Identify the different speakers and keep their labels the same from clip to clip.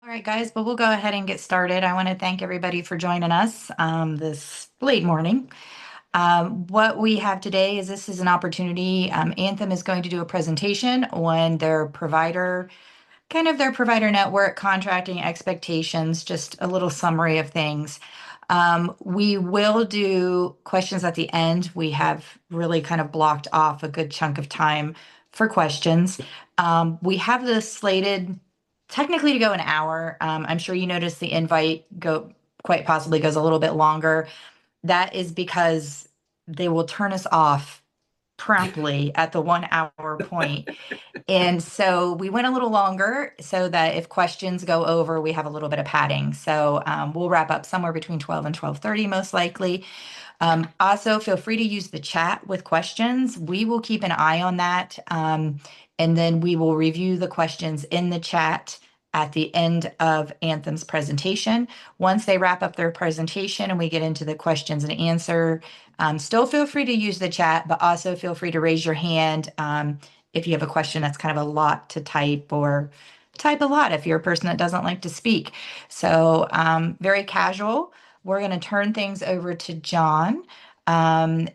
Speaker 1: All right, guys, but we'll go ahead and get started. I want to thank everybody for joining us this late morning. What we have today is this is an opportunity. Anthem is going to do a presentation on their provider, kind of their provider network, contracting expectations, just a little summary of things. We will do questions at the end. We have really kind of blocked off a good chunk of time for questions. We have this slated technically to go an hour. I'm sure you noticed the invite go quite possibly goes a little bit longer. That is because they will turn us off promptly at the 1 hour point. And so we went a little longer so that if questions go over, we have a little bit of padding. So we'll wrap up somewhere between 12 and 12:30, most likely. Also, feel free to use the chat with questions. We will keep an eye on that. And then we will review the questions in the chat at the end of Anthem's presentation. Once they wrap up their presentation and we get into the questions and answer, still feel free to use the chat, but also feel free to raise your hand if you have a question that's kind of a lot to type, or type a lot if you're a person that doesn't like to speak. So very casual. We're going to turn things over to John. Um,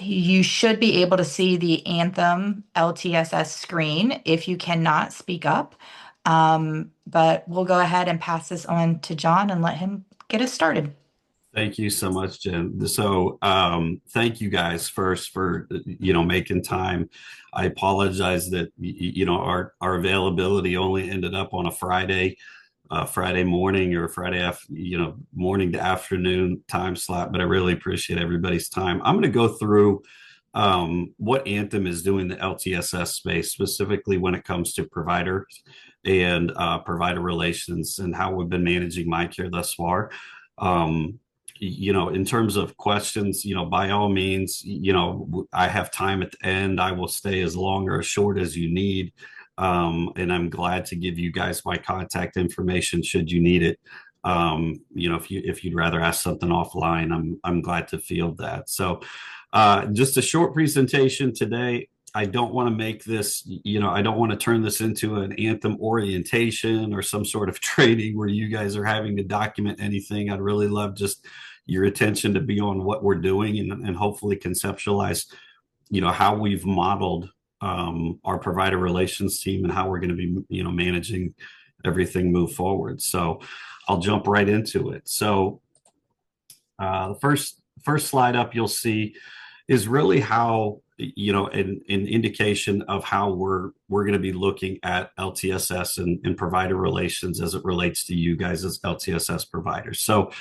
Speaker 1: you should be able to see the Anthem LTSS screen. If you cannot, speak up. But we'll go ahead and pass this on to John and let him get us started.
Speaker 2: Thank you so much, Jen. Thank you guys first for making time. I apologize that our availability only ended up on a Friday morning or morning to afternoon time slot. But I really appreciate everybody's time. I'm going to go through what Anthem is doing in the LTSS space, specifically when it comes to providers and provider relations, and how we've been managing MyCare thus far. In terms of questions, by all means, I have time at the end. I will stay as long or as short as you need. And I'm glad to give you guys my contact information should you need it. If you'd rather ask something offline, I'm glad to field that. So just a short presentation today. I don't want to make this, I don't want to turn this into an Anthem orientation or some sort of training where you guys are having to document anything. I'd really love just your attention to be on what we're doing, and hopefully conceptualize, how we've modeled our provider relations team and how we're going to be, managing everything move forward. So I'll jump right into it. So the first slide up you'll see is really how, an indication of how we're going to be looking at LTSS and provider relations as it relates to you guys as LTSS providers. So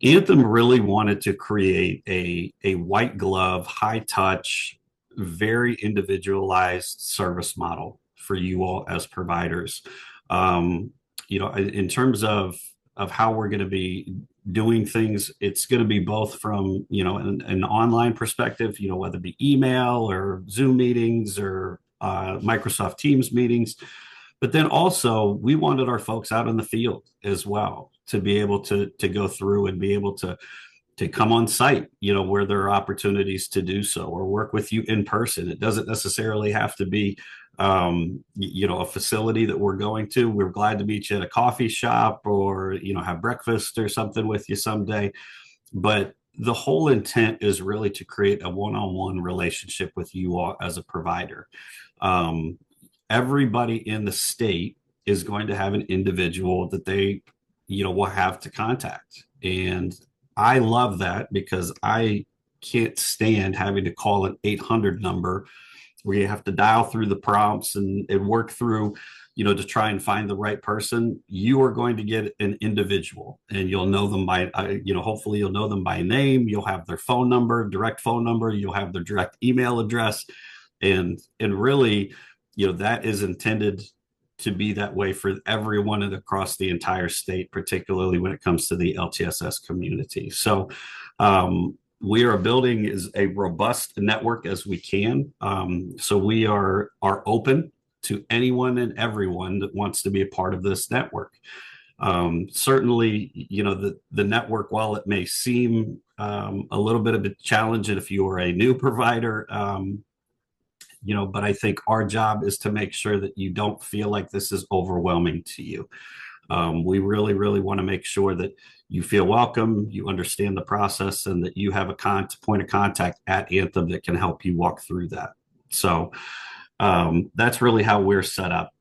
Speaker 2: Anthem really wanted to create a white glove, high touch, very individualized service model for you all as providers. In terms of how we're going to be doing things, it's going to be both from an online perspective, whether it be email or Zoom meetings or Microsoft Teams meetings, but then also we wanted our folks out in the field as well to be able to go through and be able to come on site, where there are opportunities to do so, or work with you in person. It doesn't necessarily have to be a facility that we're going to. We're glad to meet you at a coffee shop, or have breakfast or something with you someday. But the whole intent is really to create a one-on-one relationship with you all as a provider. Everybody in the state is going to have an individual that they will have to contact, and I love that because I can't stand having to call an 800 number where you have to dial through the prompts and work through, to try and find the right person. You are going to get an individual, and you'll know them by, hopefully you'll know them by name. You'll have their phone number, direct phone number. You'll have their direct email address. And really, that is intended to be that way for everyone across the entire state, particularly when it comes to the LTSS community. So we are building as a robust network as we can. So we are open to anyone and everyone that wants to be a part of this network. Certainly, the network, while it may seem a little bit of a challenge if you are a new provider, but I think our job is to make sure that you don't feel like this is overwhelming to you. We really, really want to make sure that you feel welcome, you understand the process, and that you have a point of contact at Anthem that can help you walk through that. So that's really how we're set up.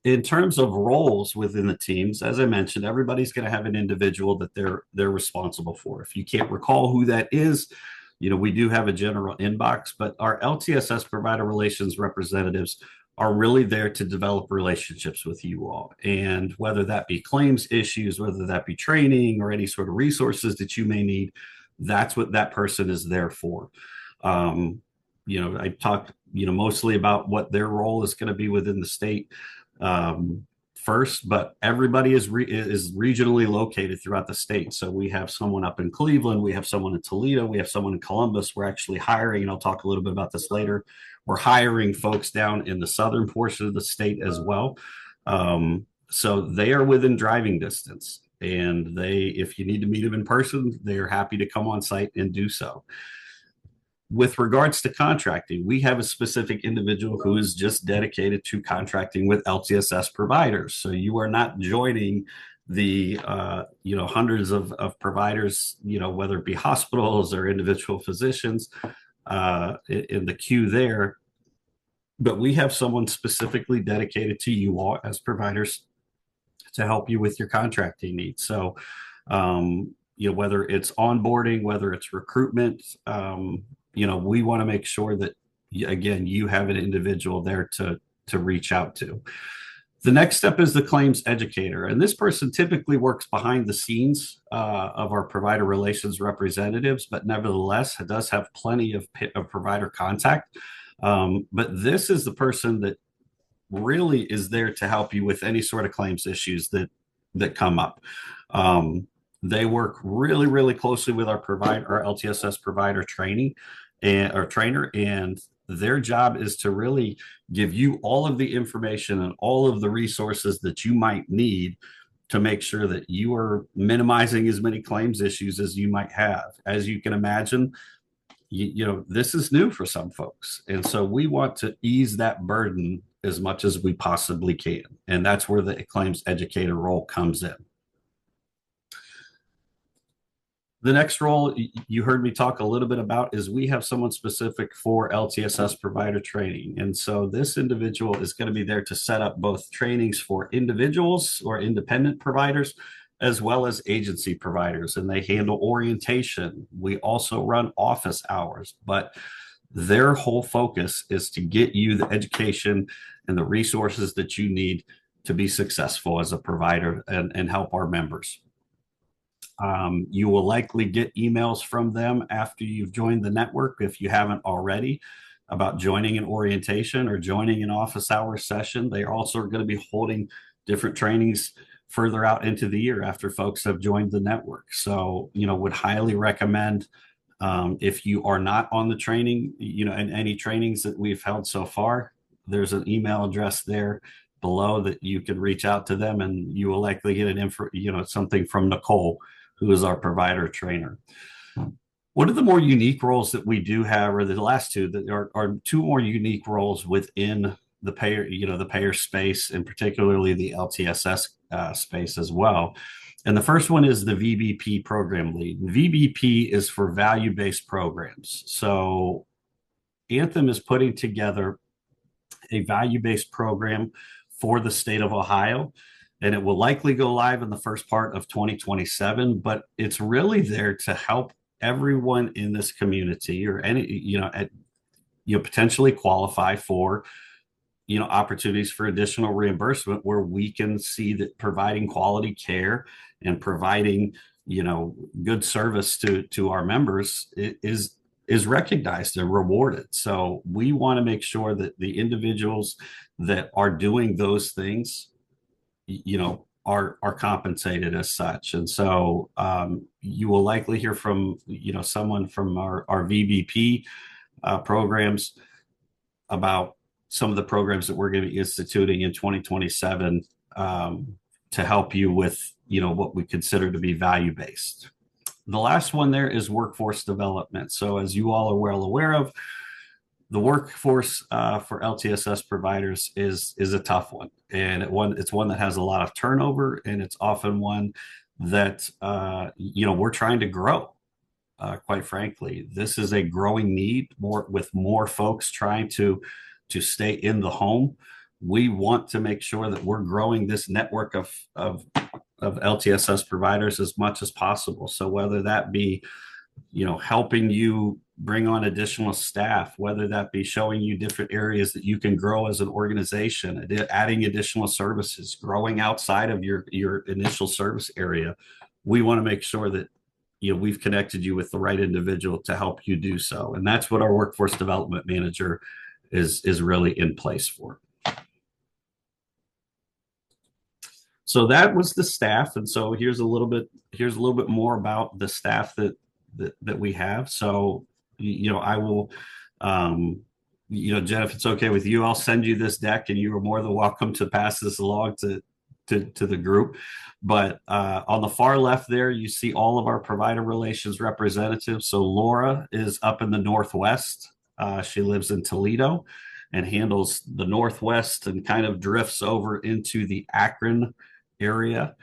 Speaker 2: In terms of roles within the teams, as I mentioned, everybody's going to have an individual that they're responsible for. If you can't recall who that is, we do have a general inbox, but our LTSS provider relations representatives are really there to develop relationships with you all. And whether that be claims issues, whether that be training or any sort of resources that you may need, that's what that person is there for. I talked, mostly about what their role is going to be within the state first, but everybody is regionally located throughout the state. So we have someone up in Cleveland, we have someone in Toledo, we have someone in Columbus. We're actually hiring, and I'll talk a little bit about this later. We're hiring folks down in the southern portion of the state as well. So they are within driving distance, and if you need to meet them in person, they're happy to come on site and do so. With regards to contracting, we have a specific individual who is just dedicated to contracting with LTSS providers. So you are not joining the hundreds of providers, whether it be hospitals or individual physicians in the queue there. But we have someone specifically dedicated to you all as providers to help you with your contracting needs. So whether it's onboarding, whether it's recruitment, we want to make sure that, again, you have an individual there to reach out to. The next step is the claims educator. And this person typically works behind the scenes of our provider relations representatives, but nevertheless does have plenty of provider contact. But this is the person that really is there to help you with any sort of claims issues that come up. They work really, really closely with our LTSS provider trainer, and their job is to really give you all of the information and all of the resources that you might need to make sure that you are minimizing as many claims issues as you might have. As you can imagine, this is new for some folks. And so we want to ease that burden as much as we possibly can. And that's where the claims educator role comes in. The next role you heard me talk a little bit about is we have someone specific for LTSS provider training. And so this individual is going to be there to set up both trainings for individuals or independent providers, as well as agency providers. And they handle orientation. We also run office hours, but their whole focus is to get you the education and the resources that you need to be successful as a provider and help our members. You will likely get emails from them after you've joined the network, if you haven't already, about joining an orientation or joining an office hour session. They are also going to be holding different trainings further out into the year after folks have joined the network. So, would highly recommend, if you are not on the training, and any trainings that we've held so far, there's an email address there below that you can reach out to them, and you will likely get something from Nicole, who is our provider trainer. One of the more unique roles that we do have, or the last two, that are two more unique roles within the payer space, and particularly the LTSS space as well. And the first one is the VBP program lead. VBP is for value-based programs. So Anthem is putting together a value-based program for the state of Ohio, and it will likely go live in the first part of 2027, but it's really there to help everyone in this community, or any, potentially qualify for, opportunities for additional reimbursement, where we can see that providing quality care and providing, good service to our members is recognized and rewarded. So we want to make sure that the individuals that are doing those things, are compensated as such. And so you will likely hear from, someone from our VBP programs about some of the programs that we're going to be instituting in 2027 to help you with, what we consider to be value-based. The last one there is workforce development. So as you all are well aware of, the workforce for LTSS providers is a tough one, and it's one that has a lot of turnover, and it's often one that we're trying to grow. Quite frankly, this is a growing need, more with more folks trying to stay in the home. We want to make sure that we're growing this network of LTSS providers as much as possible. So whether that be helping you bring on additional staff, whether that be showing you different areas that you can grow as an organization, adding additional services, growing outside of your initial service area, we want to make sure that we've connected you with the right individual to help you do so. And that's what our workforce development manager is really in place for. So that was the staff. And so here's a little bit more about the staff that we have. So, I will, Jen, if it's okay with you, I'll send you this deck, and you are more than welcome to pass this along to the group. But on the far left there, you see all of our provider relations representatives. So Laura is up in the Northwest. She lives in Toledo and handles the Northwest and kind of drifts over into the Akron area.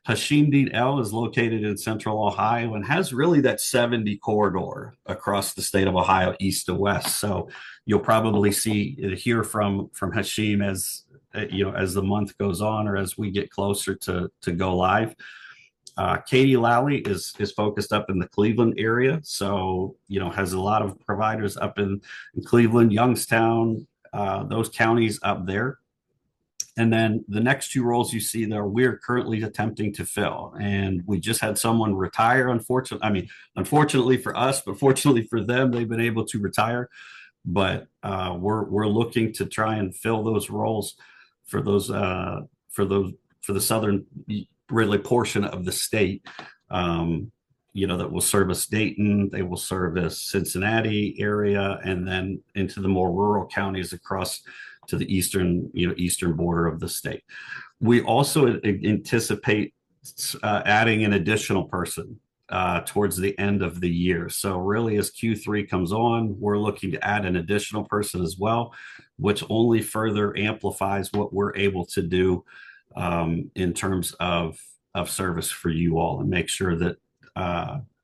Speaker 2: Hashim Dean L is located in Central Ohio and has really that 70 corridor across the state of Ohio, east to west. So you'll probably hear from Hashim as as the month goes on, or as we get closer to go live. Katie Lally is focused up in the Cleveland area, so has a lot of providers up in Cleveland, Youngstown, those counties up there. And then the next two roles you see there, we're currently attempting to fill. And we just had someone retire, unfortunately for us, but fortunately for them, they've been able to retire. But we're looking to try and fill those roles for the southern really portion of the state. That will service Dayton, they will service Cincinnati area, and then into the more rural counties across to the eastern border of the state. We also anticipate adding an additional person towards the end of the year. So really, as Q3 comes on, we're looking to add an additional person as well, which only further amplifies what we're able to do in terms of service for you all, and make sure that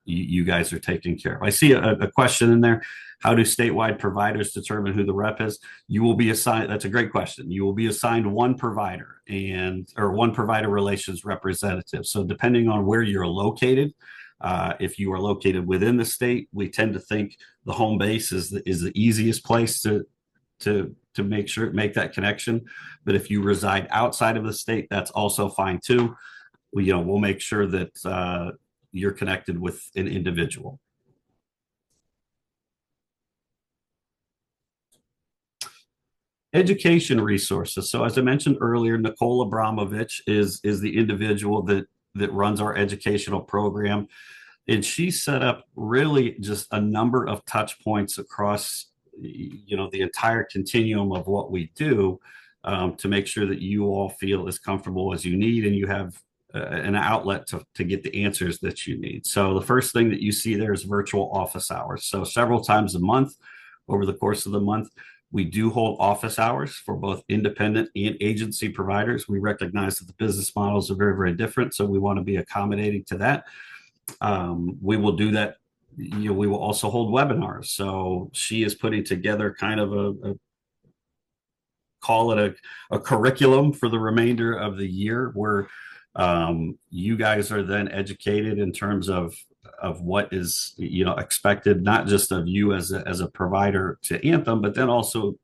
Speaker 2: you guys are taken care of. I see a question in there. How do statewide providers determine who the rep is? You will be assigned, that's a great question. You will be assigned one provider or one provider relations representative. So depending on where you're located, if you are located within the state, we tend to think the home base is the easiest place to make that connection. But if you reside outside of the state, that's also fine too. We'll make sure that you're connected with an individual. Education resources. So as I mentioned earlier, Nicole Abramovich is the individual that runs our educational program. And she set up really just a number of touch points across, the entire continuum of what we do to make sure that you all feel as comfortable as you need, and you have an outlet to get the answers that you need. So the first thing that you see there is virtual office hours. So several times a month, over the course of the month, we do hold office hours for both independent and agency providers. We recognize that the business models are very, very different, so we want to be accommodating to that. We will do that. We will also hold webinars. So she is putting together kind of call it a curriculum for the remainder of the year, where you guys are then educated in terms of what is expected, not just of you as a provider to Anthem, but then also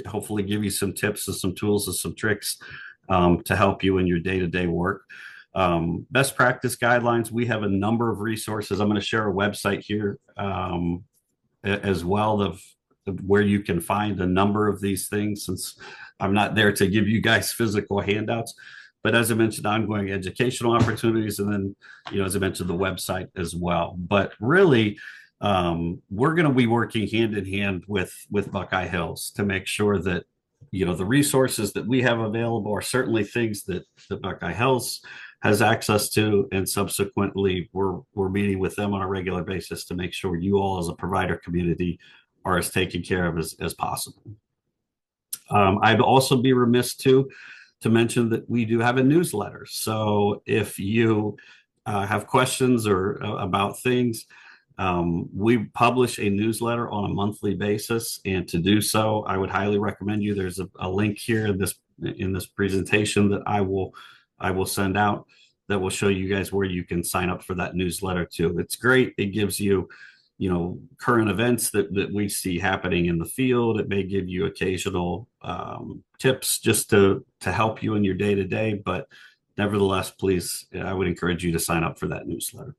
Speaker 2: hopefully give you some tips and some tools and some tricks to help you in your day-to-day work. Best practice guidelines. We have a number of resources. I'm going to share a website here as well of where you can find a number of these things, since I'm not there to give you guys physical handouts. But as I mentioned, ongoing educational opportunities, and then, as I mentioned, the website as well. But really, we're going to be working hand in hand with Buckeye Hills to make sure that, the resources that we have available are certainly things that Buckeye Hills has access to, and subsequently we're meeting with them on a regular basis to make sure you all as a provider community are as taken care of as possible. I'd also be remiss too to mention that we do have a newsletter. So if you have questions or about things, we publish a newsletter on a monthly basis, and to do so, I would highly recommend you. There's a link here in this presentation that I will send out that will show you guys where you can sign up for that newsletter too. It's great. It gives you, current events that we see happening in the field. It may give you occasional tips just to help you in your day to day, but nevertheless, please, I would encourage you to sign up for that newsletter.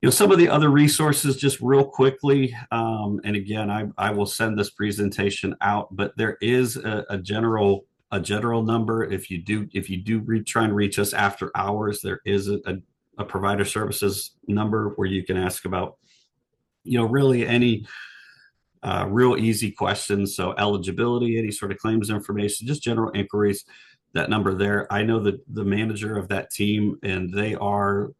Speaker 2: Some of the other resources just real quickly, and again, I will send this presentation out, but there is a general number. If you do try and reach us after hours, there is a provider services number where you can ask about, really any real easy questions. So eligibility, any sort of claims information, just general inquiries, that number there. I know that the manager of that team, and they are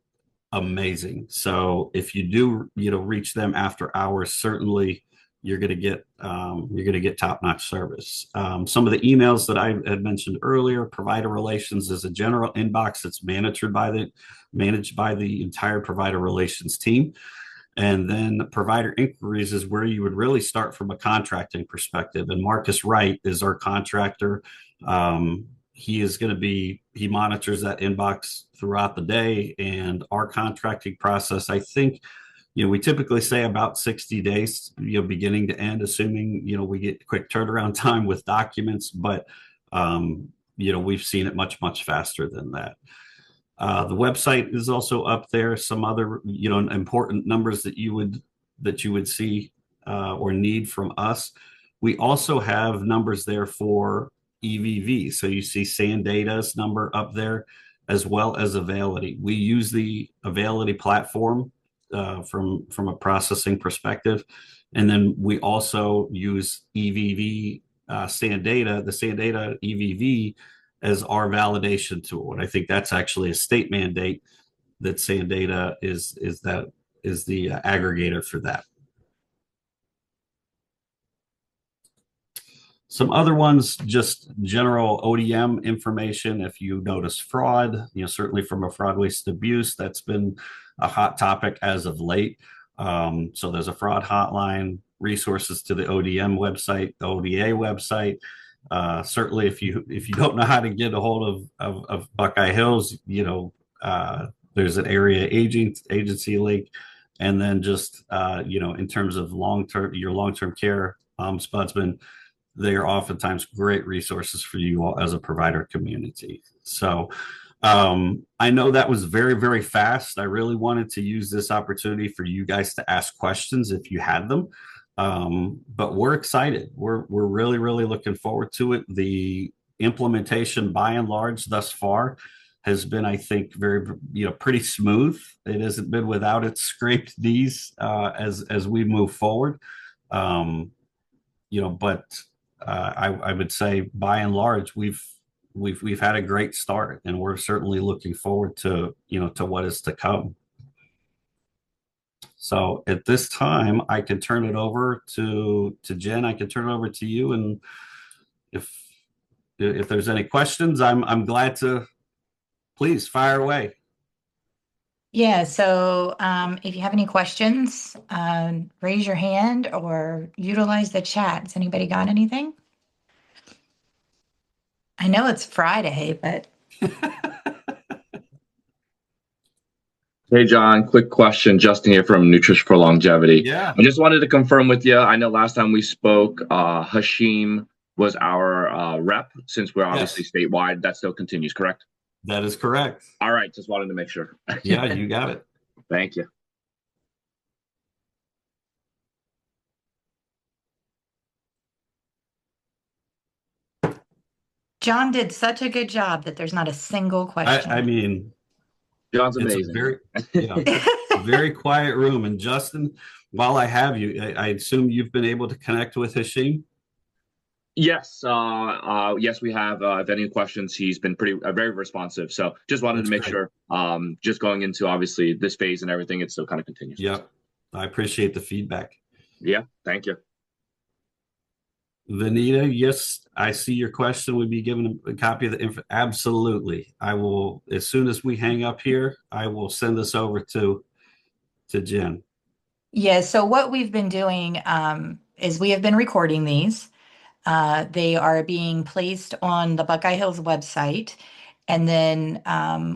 Speaker 2: amazing. So if you do, reach them after hours, certainly you're going to get top-notch service. Some of the emails that I had mentioned earlier, provider relations is a general inbox that's managed by the entire provider relations team. And then provider inquiries is where you would really start from a contracting perspective. And Marcus Wright is our contractor. He monitors that inbox throughout the day, and our contracting process, I think, we typically say about 60 days, beginning to end, assuming, we get quick turnaround time with documents, but, we've seen it much, much faster than that. The website is also up there. Some other, important numbers that you would see or need from us. We also have numbers there for EVV. So you see SANData's number up there, as well as Availity. We use the Availity platform from a processing perspective. And then we also use EVV SANData, the SANData EVV, as our validation tool. And I think that's actually a state mandate that SANData is the aggregator for that. Some other ones, just general ODM information. If you notice fraud, certainly from a fraud, waste, abuse, that's been a hot topic as of late. So there's a fraud hotline, resources to the ODM website, the ODA website. Certainly, if you don't know how to get a hold of Buckeye Hills, there's an area agency link, and then just in terms of your long-term care ombudsman, they are oftentimes great resources for you all as a provider community. So I know that was very, very fast. I really wanted to use this opportunity for you guys to ask questions if you had them. But we're excited. We're really, really looking forward to it. The implementation, by and large, thus far, has been, I think, very, pretty smooth. It hasn't been without its scraped knees as we move forward. But I would say, by and large, we've had a great start, and we're certainly looking forward to what is to come. So at this time, I can turn it over to Jen. I can turn it over to you, and if there's any questions, I'm glad to. Please fire away.
Speaker 1: Yeah, so if you have any questions, raise your hand or utilize the chat. Has anybody got anything? I know it's Friday, but
Speaker 3: Hey, John, quick question. Justin here from Nutrition for Longevity.
Speaker 2: Yeah.
Speaker 3: I just wanted to confirm with you. I know last time we spoke, Hashim was our rep, since we're obviously statewide. That still continues, correct?
Speaker 2: That is correct.
Speaker 3: All right. Just wanted to make sure.
Speaker 2: Yeah, you got it.
Speaker 3: Thank you.
Speaker 1: John did such a good job that there's not a single question.
Speaker 2: I mean,
Speaker 3: John's amazing.
Speaker 2: It's a very quiet room. And Justin, while I have you, I assume you've been able to connect with Hashim?
Speaker 3: Yes. Yes, we have. If any questions, he's been very responsive. So just wanted to make sure, just going into obviously this phase and everything, it still kind of continues.
Speaker 2: Yep. I appreciate the feedback.
Speaker 3: Yeah, thank you.
Speaker 2: Vanita, yes, I see your question. Would be given a copy of the info. Absolutely. I will, as soon as we hang up here, I will send this over to Jen.
Speaker 1: Yeah, so what we've been doing is we have been recording these. They are being placed on the Buckeye Hills website, and then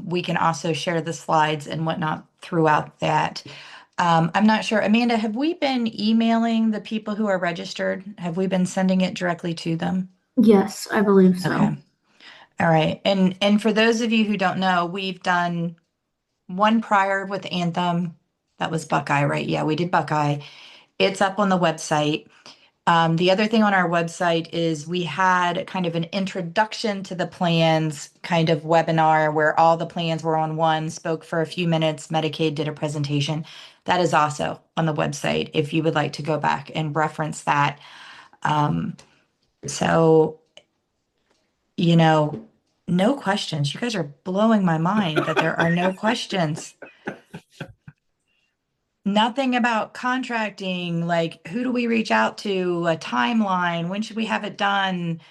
Speaker 1: we can also share the slides and whatnot throughout that. I'm not sure. Amanda, have we been emailing the people who are registered? Have we been sending it directly to them?
Speaker 4: Yes, I believe
Speaker 1: Okay.
Speaker 4: so.
Speaker 1: All right. And for those of you who don't know, we've done one prior with Anthem. That was Buckeye, right? Yeah, we did Buckeye. It's up on the website. The other thing on our website is we had kind of an introduction to the plans kind of webinar where all the plans were on one, spoke for a few minutes, Medicaid did a presentation. That is also on the website if you would like to go back and reference that. Um, so, you know, no questions. You guys are blowing my mind that there are no questions. Nothing about contracting, like who do we reach out to, a timeline, when should we have it done?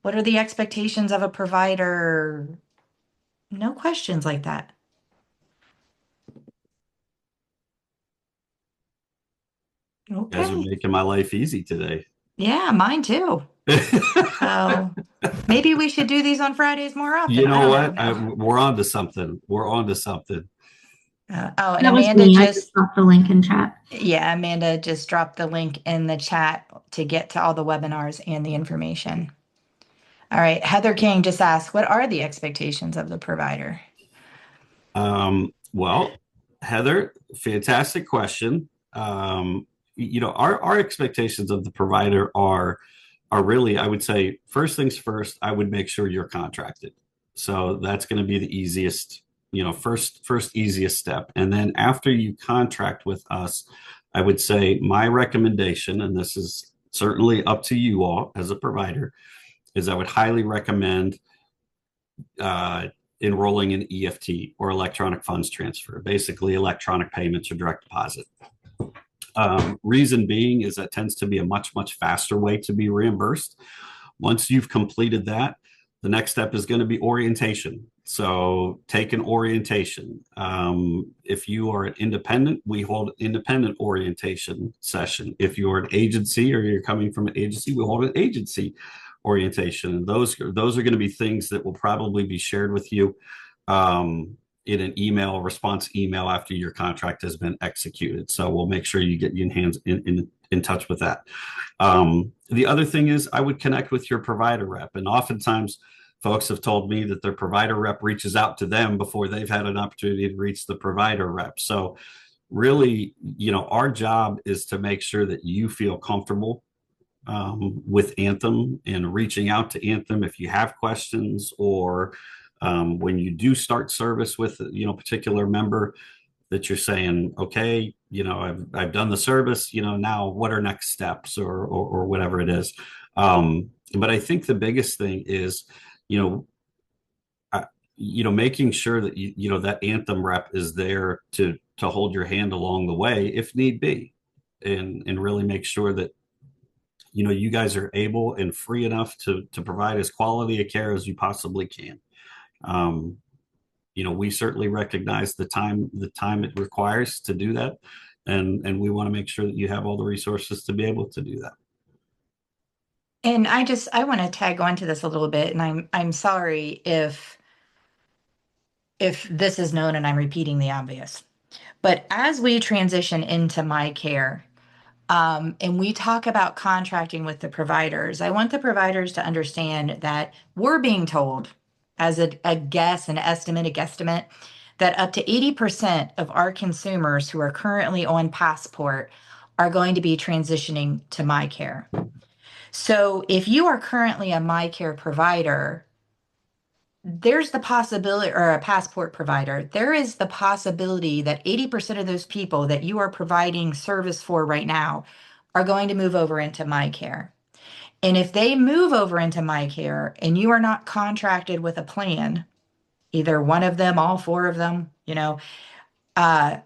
Speaker 1: What are the expectations of a provider? No questions like that.
Speaker 2: You guys are
Speaker 1: Okay.
Speaker 2: making my life easy today.
Speaker 1: Yeah, mine too. So maybe we should do these on Fridays more often.
Speaker 2: You
Speaker 1: I
Speaker 2: know
Speaker 1: don't know.
Speaker 2: what?
Speaker 1: No.
Speaker 2: We're on to something. We're on to something.
Speaker 1: Oh, and
Speaker 4: That was
Speaker 1: Amanda
Speaker 4: me. I just
Speaker 1: just,
Speaker 4: dropped the link in chat.
Speaker 1: yeah, Amanda just dropped the link in the chat to get to all the webinars and the information. All right. Heather King just asked, what are the expectations of the provider?
Speaker 2: Well, Heather, fantastic question. Our expectations of the provider are really, I would say, first things first, I would make sure you're contracted. So that's going to be the easiest, first easiest step. And then after you contract with us, I would say my recommendation, and this is certainly up to you all as a provider, is I would highly recommend uh, enrolling in EFT or electronic funds transfer, basically electronic payments or direct deposit. Reason being is that tends to be a much, much faster way to be reimbursed. Once you've completed that, the next step is going to be orientation. So take an orientation. If you are an independent, we hold independent orientation session. If you're an agency or you're coming from an agency, we hold an agency orientation. And those are going to be things that will probably be shared with you in an email response email after your contract has been executed. So we'll make sure you get your hands in touch with that. The other thing is I would connect with your provider rep. And oftentimes folks have told me that their provider rep reaches out to them before they've had an opportunity to reach the provider rep. So really, our job is to make sure that you feel comfortable with Anthem and reaching out to Anthem if you have questions or when you do start service with particular member that you're saying, okay, I've done the service, now what are next steps or whatever it is. But I think the biggest thing is, making sure that that Anthem rep is there to hold your hand along the way if need be, and really make sure that you guys are able and free enough to provide as quality a care as you possibly can. We certainly recognize the time it requires to do that, and we want to make sure that you have all the resources to be able to do that.
Speaker 1: And I want to tag on to this a little bit, and I'm sorry if this is known and I'm repeating the obvious. But as we transition into MyCare, and we talk about contracting with the providers, I want the providers to understand that we're being told, as a guess, an estimate, a guesstimate, that up to 80% of our consumers who are currently on Passport are going to be transitioning to MyCare. So if you are currently a MyCare provider, there's the possibility, or a Passport provider, there is the possibility that 80% of those people that you are providing service for right now are going to move over into MyCare. And if they move over into MyCare and you are not contracted with a plan, either one of them, all four of them, uh,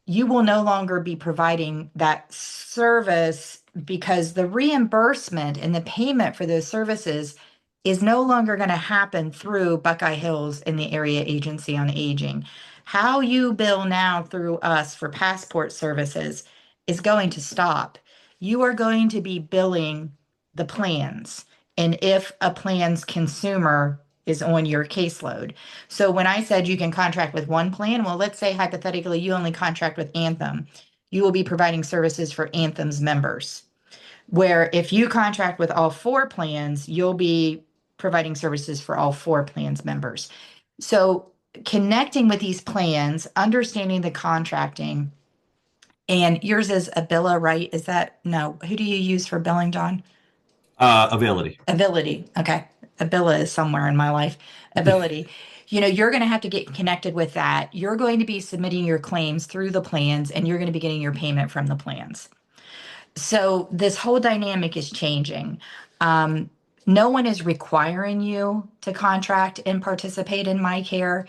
Speaker 1: you will no longer be providing that service because the reimbursement and the payment for those services is no longer going to happen through Buckeye Hills and the Area Agency on Aging. How you bill now through us for passport services is going to stop. You are going to be billing the plans, and if a plan's consumer is on your caseload. So when I said you can contract with one plan, well, let's say hypothetically you only contract with Anthem. You will be providing services for Anthem's members. Where if you contract with all four plans, you'll be providing services for all four plans members. So connecting with these plans, understanding the contracting, and yours is Abilla, right? Is that no? Who do you use for billing, John?
Speaker 2: Ability.
Speaker 1: Ability. Okay. Abilla is somewhere in my life. Ability. You're going to have to get connected with that. You're going to be submitting your claims through the plans and you're going to be getting your payment from the plans. So this whole dynamic is changing. No one is requiring you to contract and participate in MyCare.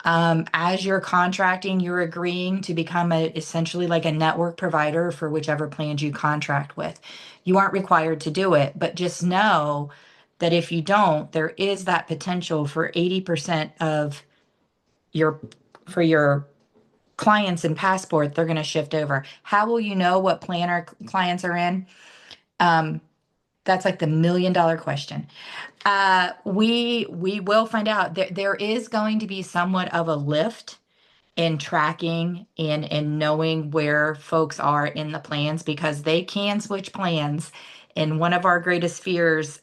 Speaker 1: As you're contracting, you're agreeing to become essentially like a network provider for whichever plans you contract with. You aren't required to do it, but just know that if you don't, there is that potential for 80% of your for your clients in Passport, they're going to shift over. How will you know what plan our clients are in? That's like the $1 million question. We will find out. There is going to be somewhat of a lift in tracking and knowing where folks are in the plans because they can switch plans. And one of our greatest fears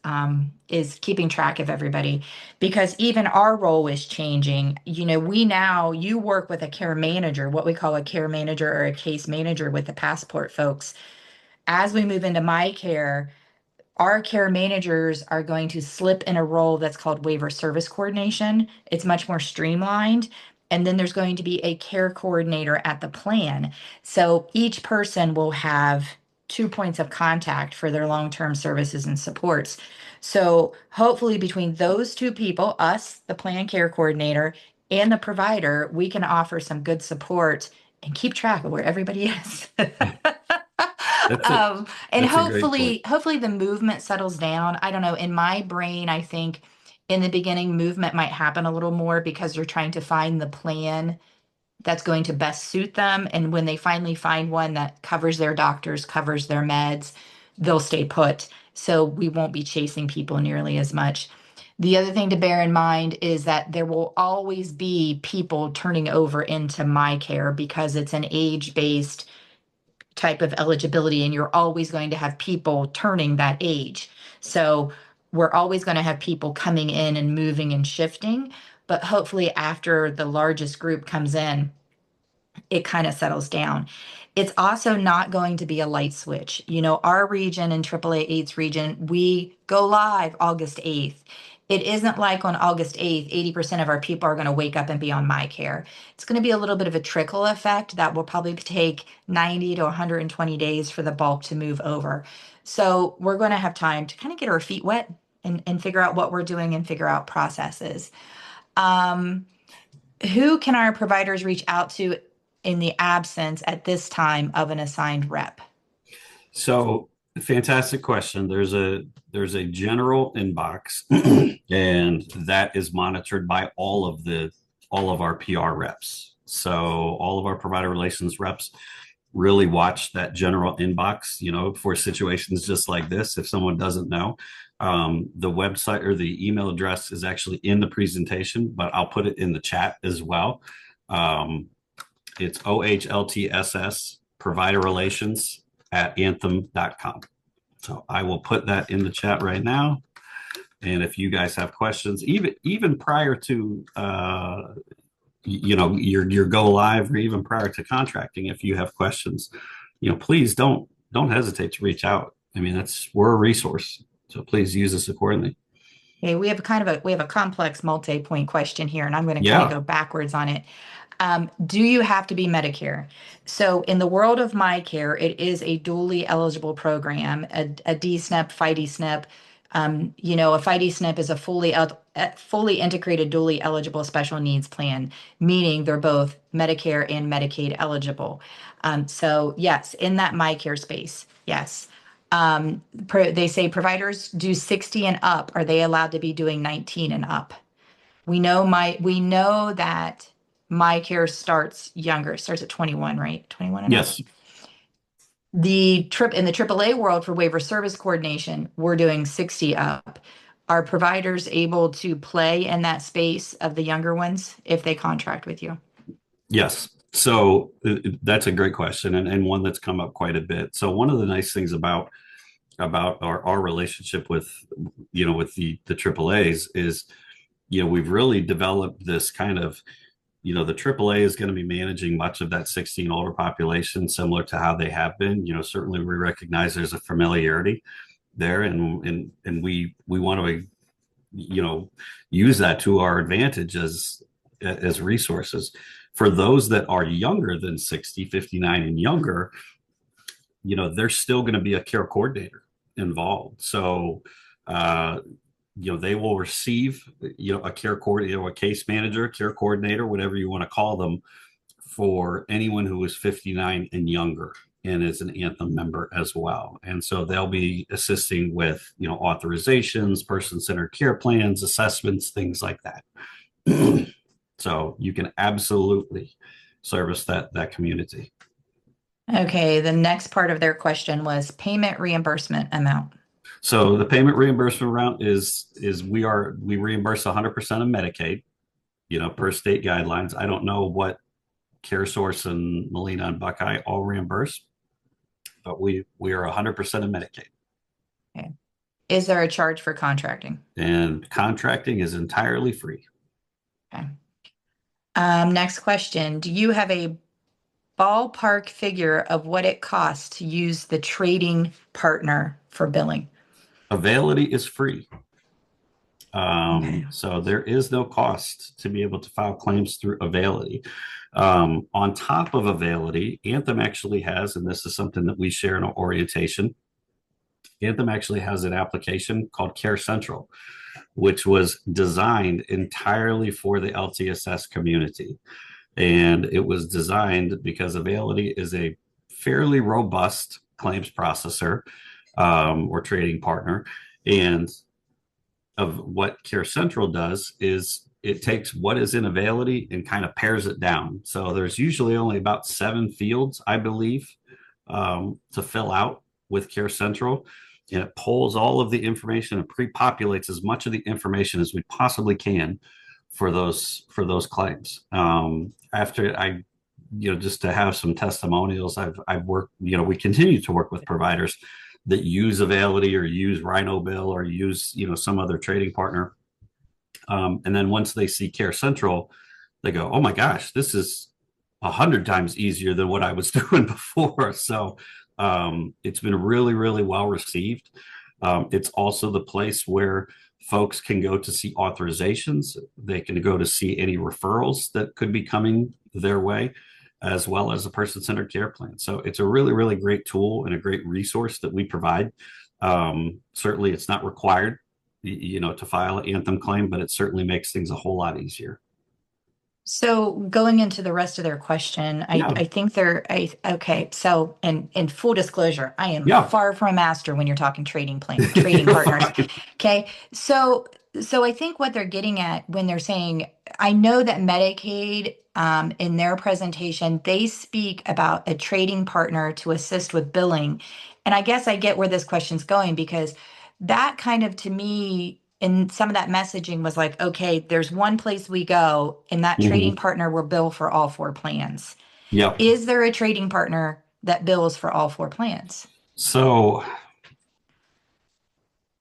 Speaker 1: is keeping track of everybody because even our role is changing. You work with a care manager, what we call a care manager or a case manager with the Passport folks. As we move into MyCare, our care managers are going to slip in a role that's called waiver service coordination. It's much more streamlined. And then there's going to be a care coordinator at the plan. So each person will have 2 points of contact for their long-term services and supports. So hopefully between those two people, us, the plan care coordinator, and the provider, we can offer some good support and keep track of where everybody is.
Speaker 2: That's it.
Speaker 1: And
Speaker 2: That's a great point.
Speaker 1: hopefully the movement settles down. I don't know. In my brain, I think in the beginning, movement might happen a little more because you're trying to find the plan that's going to best suit them. And when they finally find one that covers their doctors, covers their meds, they'll stay put. So we won't be chasing people nearly as much. The other thing to bear in mind is that there will always be people turning over into MyCare because it's an age-based type of eligibility, and you're always going to have people turning that age. So we're always going to have people coming in and moving and shifting, but hopefully after the largest group comes in, it kind of settles down. It's also not going to be a light switch. Our region and AAA 8's region, we go live August 8th. It isn't like on August 8th, 80% of our people are going to wake up and be on MyCare. It's going to be a little bit of a trickle effect that will probably take 90 to 120 days for the bulk to move over. So we're going to have time to kind of get our feet wet and figure out what we're doing and figure out processes. Who can our providers reach out to in the absence at this time of an assigned rep?
Speaker 2: So fantastic question. There's a general inbox and that is monitored by all of our PR reps. So all of our provider relations reps really watch that general inbox, for situations just like this. If someone doesn't know, the website or the email address is actually in the presentation, but I'll put it in the chat as well. It's OHLTSS provider relations at anthem.com. So I will put that in the chat right now. And if you guys have questions, even prior to your go live or even prior to contracting, if you have questions, please don't hesitate to reach out. I mean, we're a resource. So please use us accordingly.
Speaker 1: Okay, we have a complex multi-point question here, and I'm going to kind of go backwards on it. Do you have to be Medicare? So in the world of MyCare, it is a dually eligible program, a D-SNP, FIDE-SNP. A FIDE-SNP is a fully a fully integrated, dually eligible special needs plan, meaning they're both Medicare and Medicaid eligible. So yes, in that MyCare space, yes. They say providers do 60 and up. Are they allowed to be doing 19 and up? We know that MyCare starts younger, starts at 21, right? 21 and up.
Speaker 2: Yes.
Speaker 1: In the AAA world for waiver service coordination, we're doing 60 up. Are providers able to play in that space of the younger ones if they contract with you?
Speaker 2: Yes. So that's a great question, and one that's come up quite a bit. So one of the nice things about our relationship with with the AAAs is we've really developed this kind of the AAA is going to be managing much of that 16 older population, similar to how they have been. Certainly we recognize there's a familiarity there, and we want to use that to our advantage as resources. For those that are younger than 60, 59 and younger, there's still going to be a care coordinator involved. So they will receive a care coordinator, a case manager, care coordinator, whatever you want to call them, for anyone who is 59 and younger and is an Anthem member as well. And so they'll be assisting with authorizations, person-centered care plans, assessments, things like that. So you can absolutely service that community.
Speaker 1: Okay, the next part of their question was payment reimbursement amount.
Speaker 2: So the payment reimbursement amount is we reimburse 100% of Medicaid, per state guidelines. I don't know what CareSource and Molina and Buckeye all reimburse, but we are 100% of Medicaid.
Speaker 1: Okay. Is there a charge for contracting?
Speaker 2: And contracting is entirely free.
Speaker 1: Okay. Next question. Do you have a ballpark figure of what it costs to use the trading partner for billing?
Speaker 2: Availity is free.
Speaker 1: Okay.
Speaker 2: So there is no cost to be able to file claims through Availity. On top of Availity, Anthem actually has, and this is something that we share in our orientation, Anthem actually has an application called Care Central, which was designed entirely for the LTSS community. And it was designed because Availity is a fairly robust claims processor or trading partner. And of what Care Central does is it takes what is in Availity and kind of pares it down. So there's usually only about 7 fields, I believe, to fill out with Care Central. And it pulls all of the information and pre-populates as much of the information as we possibly can for those claims. After I, just to have some testimonials, I've worked, we continue to work with providers that use Availity or use Rhino Bill or use, some other trading partner. And then once they see Care Central, they go, oh my gosh, this is 100 times easier than what I was doing before. So it's been really, really well received. It's also the place where folks can go to see authorizations. They can go to see any referrals that could be coming their way, as well as a person-centered care plan. So it's a really, really great tool and a great resource that we provide. Certainly it's not required, to file an Anthem claim, but it certainly makes things a whole lot easier.
Speaker 1: So going into the rest of their question, I think okay. So in full disclosure, I am far from a master when you're talking trading partners. Okay. So I think what they're getting at when they're saying, I know that Medicaid, in their presentation, they speak about a trading partner to assist with billing. And I guess I get where this question's going, because that kind of, to me, and some of that messaging was like, okay, there's one place we go, and that trading partner will bill for all 4 plans.
Speaker 2: Yeah.
Speaker 1: Is there a trading partner that bills for all 4 plans?
Speaker 2: So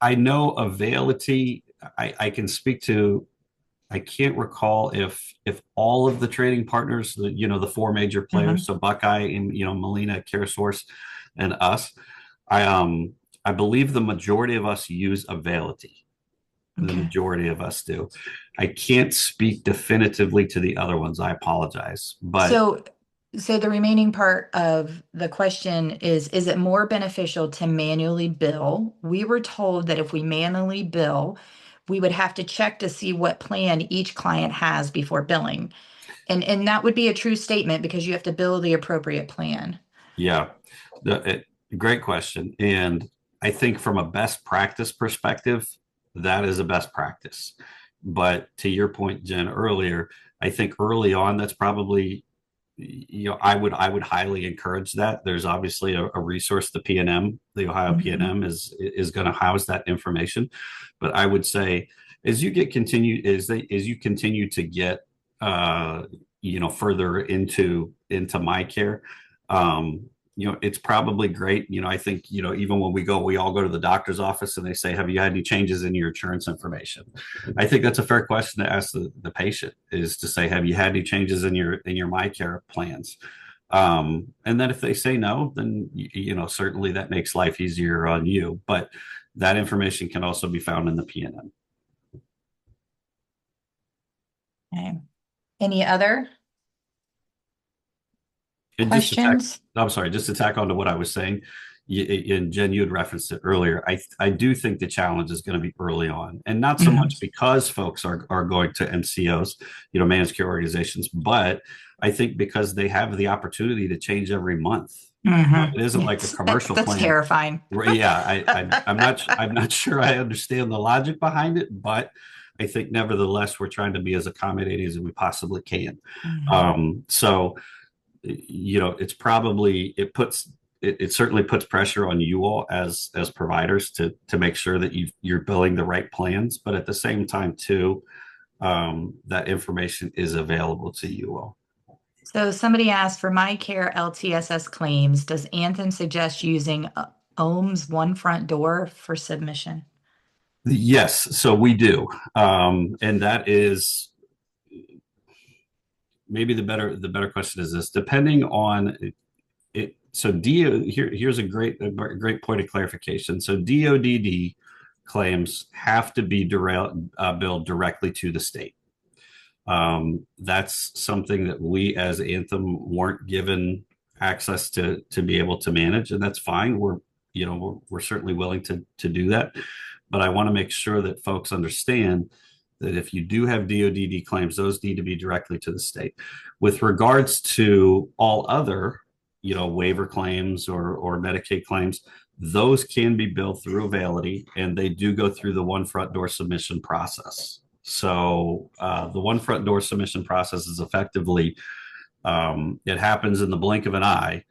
Speaker 2: I know Availity, I can speak to, I can't recall if all of the trading partners, the 4 major players, so Buckeye and, Molina, CareSource, and us, I believe the majority of us use Availity. The majority of us do. I can't speak definitively to the other ones. I apologize. But
Speaker 1: so the remaining part of the question is it more beneficial to manually bill? We were told that if we manually bill, we would have to check to see what plan each client has before billing. And that would be a true statement because you have to bill the appropriate plan.
Speaker 2: Yeah, great question. And I think from a best practice perspective, that is a best practice. But to your point, Jen, earlier, I think early on, that's probably, I would highly encourage that. There's obviously a resource, the PNM, the Ohio PNM is going to house that information. But I would say as you continue to get further into MyCare, it's probably great. I think, even when we all go to the doctor's office and they say, have you had any changes in your insurance information? I think that's a fair question to ask the patient, is to say, have you had any changes in your MyCare plans? And then if they say no, then, certainly that makes life easier on you. But that information can also be found in the PNM.
Speaker 1: Okay. Any other
Speaker 2: And
Speaker 1: questions?
Speaker 2: just to tack on to what I was saying, and Jen, you had referenced it earlier. I do think the challenge is going to be early on, and not so much because folks are going to MCOs, managed care organizations, but I think because they have the opportunity to change every month. It isn't like a commercial
Speaker 1: that's
Speaker 2: plan.
Speaker 1: Terrifying.
Speaker 2: Yeah, I'm not sure I understand the logic behind it, but I think nevertheless we're trying to be as accommodating as we possibly can. So it certainly puts pressure on you all as providers to make sure that you're billing the right plans, but at the same time too, that information is available to you all.
Speaker 1: So somebody asked, for MyCare LTSS claims, does Anthem suggest using OHM's One Front Door for submission?
Speaker 2: Yes, so we do, and that is maybe the better question is this: depending on it. So here's a great point of clarification. So DODD claims have to be billed directly to the state. That's something that we as Anthem weren't given access to be able to manage, and that's fine. We're certainly willing to do that, but I want to make sure that folks understand that if you do have DODD claims, those need to be directly to the state. With regards to all other, waiver claims or Medicaid claims, those can be billed through Availity, and they do go through the One Front Door submission process. So the One Front Door submission process is effectively, it happens in the blink of an eye,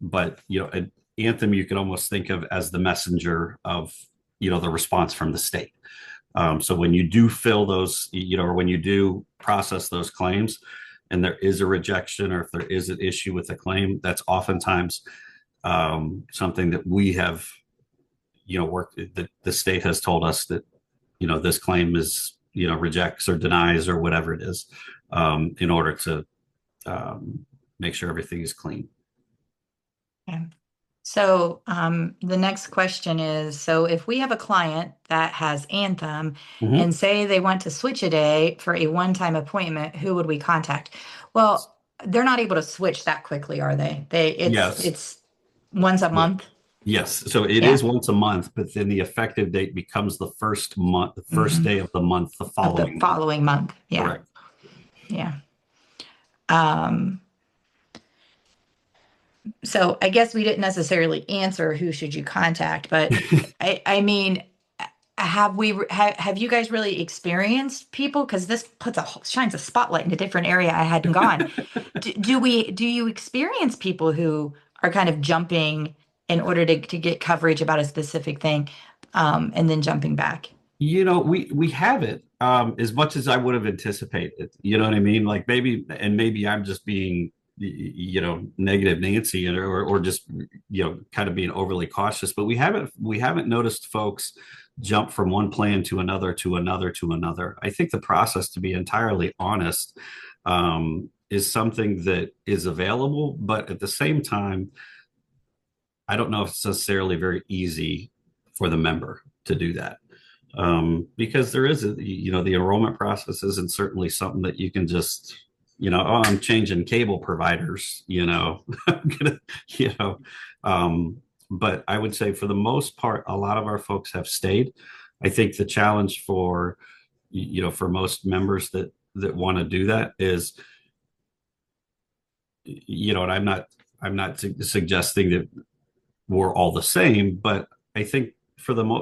Speaker 2: but at Anthem, you could almost think of as the messenger of the response from the state. So when you do fill those, or when you do process those claims, and there is a rejection, or if there is an issue with the claim, that's oftentimes something that we have, worked. The state has told us that, this claim is, rejects or denies or whatever it is, in order to make sure everything is clean.
Speaker 1: Okay. So the next question is, so if we have a client that has Anthem and say they want to switch a day for a one-time appointment, who would we contact? Well, they're not able to switch that quickly, are they? It's once a month.
Speaker 2: Yes. So it is once a month, but then the effective date becomes the first day of the month, the following
Speaker 1: month. Yeah.
Speaker 2: Correct.
Speaker 1: Yeah. So I guess we didn't necessarily answer who should you contact, but I mean, have you guys really experienced people? Because this shines a spotlight in a different area I hadn't gone. do you experience people who are kind of jumping in order to get coverage about a specific thing, and then jumping back?
Speaker 2: We haven't as much as I would have anticipated. You know what I mean? Like maybe I'm just being negative Nancy or just kind of being overly cautious, but we haven't noticed folks jump from one plan to another. I think the process, to be entirely honest, is something that is available, but at the same time, I don't know if it's necessarily very easy for the member to do that, because there is the enrollment process isn't certainly something that you can just I'm changing cable providers, but I would say for the most part, a lot of our folks have stayed. I think the challenge for, for most members that want to do that is, and I'm not suggesting that we're all the same, but I think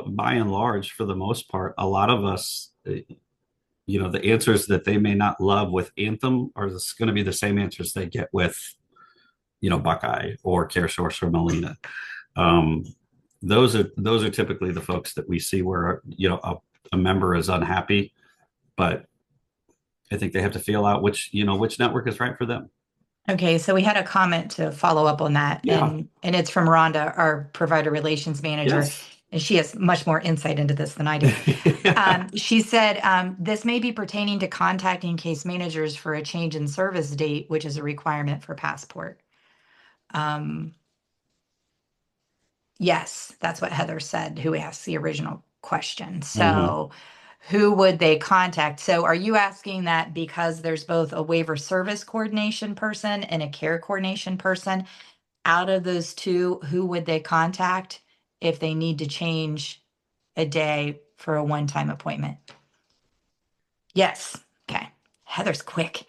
Speaker 2: by and large, for the most part, a lot of us, the answers that they may not love with Anthem are going to be the same answers they get with, Buckeye or CareSource or Molina. Those are typically the folks that we see where, a member is unhappy, but I think they have to feel out which network is right for them.
Speaker 1: Okay, so we had a comment to follow up on that,
Speaker 2: Yeah.
Speaker 1: and it's from Rhonda, our provider relations manager,
Speaker 2: Yes.
Speaker 1: and she has much more insight into this than I do.
Speaker 2: Yeah.
Speaker 1: She said, this may be pertaining to contacting case managers for a change in service date, which is a requirement for Passport. Yes, that's what Heather said, who asked the original question. So who would they contact? So are you asking that because there's both a waiver service coordination person and a care coordination person? Out of those two, who would they contact if they need to change a day for a one-time appointment? Yes. Okay. Heather's quick.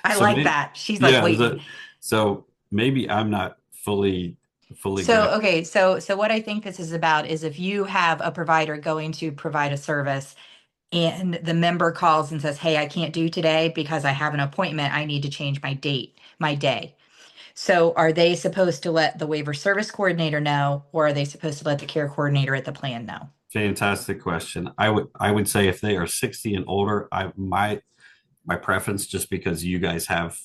Speaker 1: I
Speaker 2: So
Speaker 1: like that. She's like
Speaker 2: yeah,
Speaker 1: waiting.
Speaker 2: so maybe I'm not fully
Speaker 1: So, okay, so what I think this is about is if you have a provider going to provide a service and the member calls and says, "Hey, I can't do today because I have an appointment. I need to change my date, my day." So, are they supposed to let the waiver service coordinator know, or are they supposed to let the care coordinator at the plan know?
Speaker 2: Fantastic question. I would say if they are 60 and older, my preference, just because you guys have,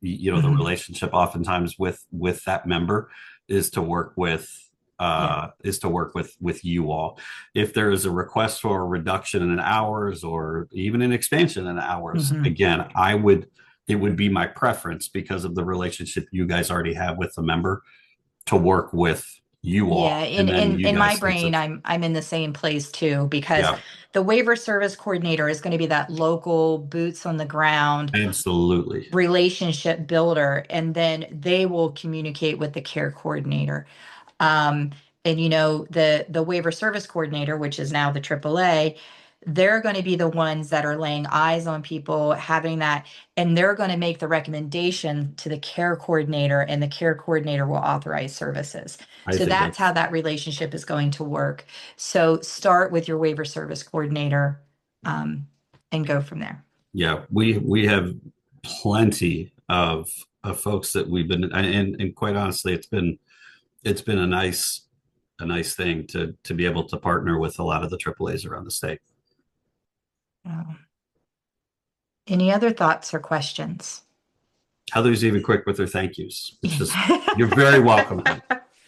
Speaker 2: the relationship oftentimes with that member, is to work with you all. If there is a request for a reduction in hours or even an expansion in hours, again, it would be my preference, because of the relationship you guys already have with the member, to work with you all.
Speaker 1: Yeah, in my brain, I'm in the same place too, because the waiver service coordinator is going to be that local boots on the ground,
Speaker 2: absolutely,
Speaker 1: relationship builder, and then they will communicate with the care coordinator. And the waiver service coordinator, which is now the AAA, they're going to be the ones that are laying eyes on people, having that, and they're going to make the recommendation to the care coordinator, and the care coordinator will authorize services. So that's how that relationship is going to work. So start with your waiver service coordinator, and go from there.
Speaker 2: Yeah, we have plenty of folks that we've been, and quite honestly, it's been a nice thing to be able to partner with a lot of the AAAs around the state.
Speaker 1: Any other thoughts or questions?
Speaker 2: Heather's even quick with her thank yous. It's just, you're very welcome.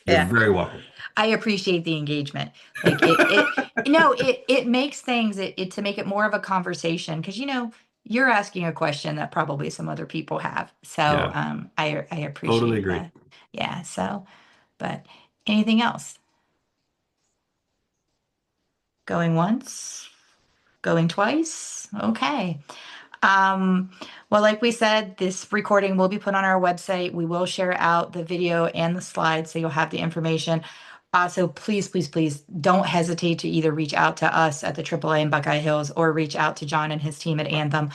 Speaker 2: You're very welcome.
Speaker 1: I appreciate the engagement. Like it makes things to make it more of a conversation, because you're asking a question that probably some other people have. So I appreciate
Speaker 2: totally agree.
Speaker 1: that. Yeah. So, but anything else? Going once, going twice. Okay. Well, like we said, this recording will be put on our website. We will share out the video and the slides, so you'll have the information. So please, please, please don't hesitate to either reach out to us at the AAA in Buckeye Hills, or reach out to John and his team at Anthem.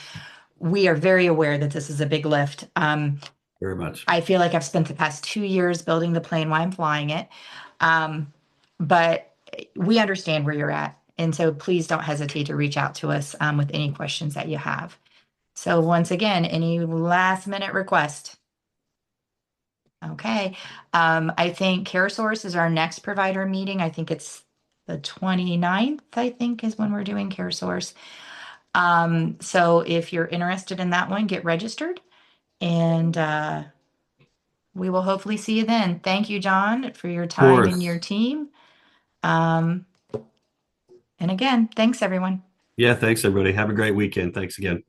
Speaker 1: We are very aware that this is a big lift.
Speaker 2: Very much.
Speaker 1: I feel like I've spent the past 2 years building the plane while I'm flying it. But we understand where you're at. And so please don't hesitate to reach out to us with any questions that you have. So once again, any last minute request? Okay. I think CareSource is our next provider meeting. I think it's the 29th, I think, is when we're doing CareSource. So if you're interested in that one, get registered, and we will hopefully see you then. Thank you, John, for your time and your team. And again, thanks everyone.
Speaker 2: Yeah, thanks everybody. Have a great weekend. Thanks again.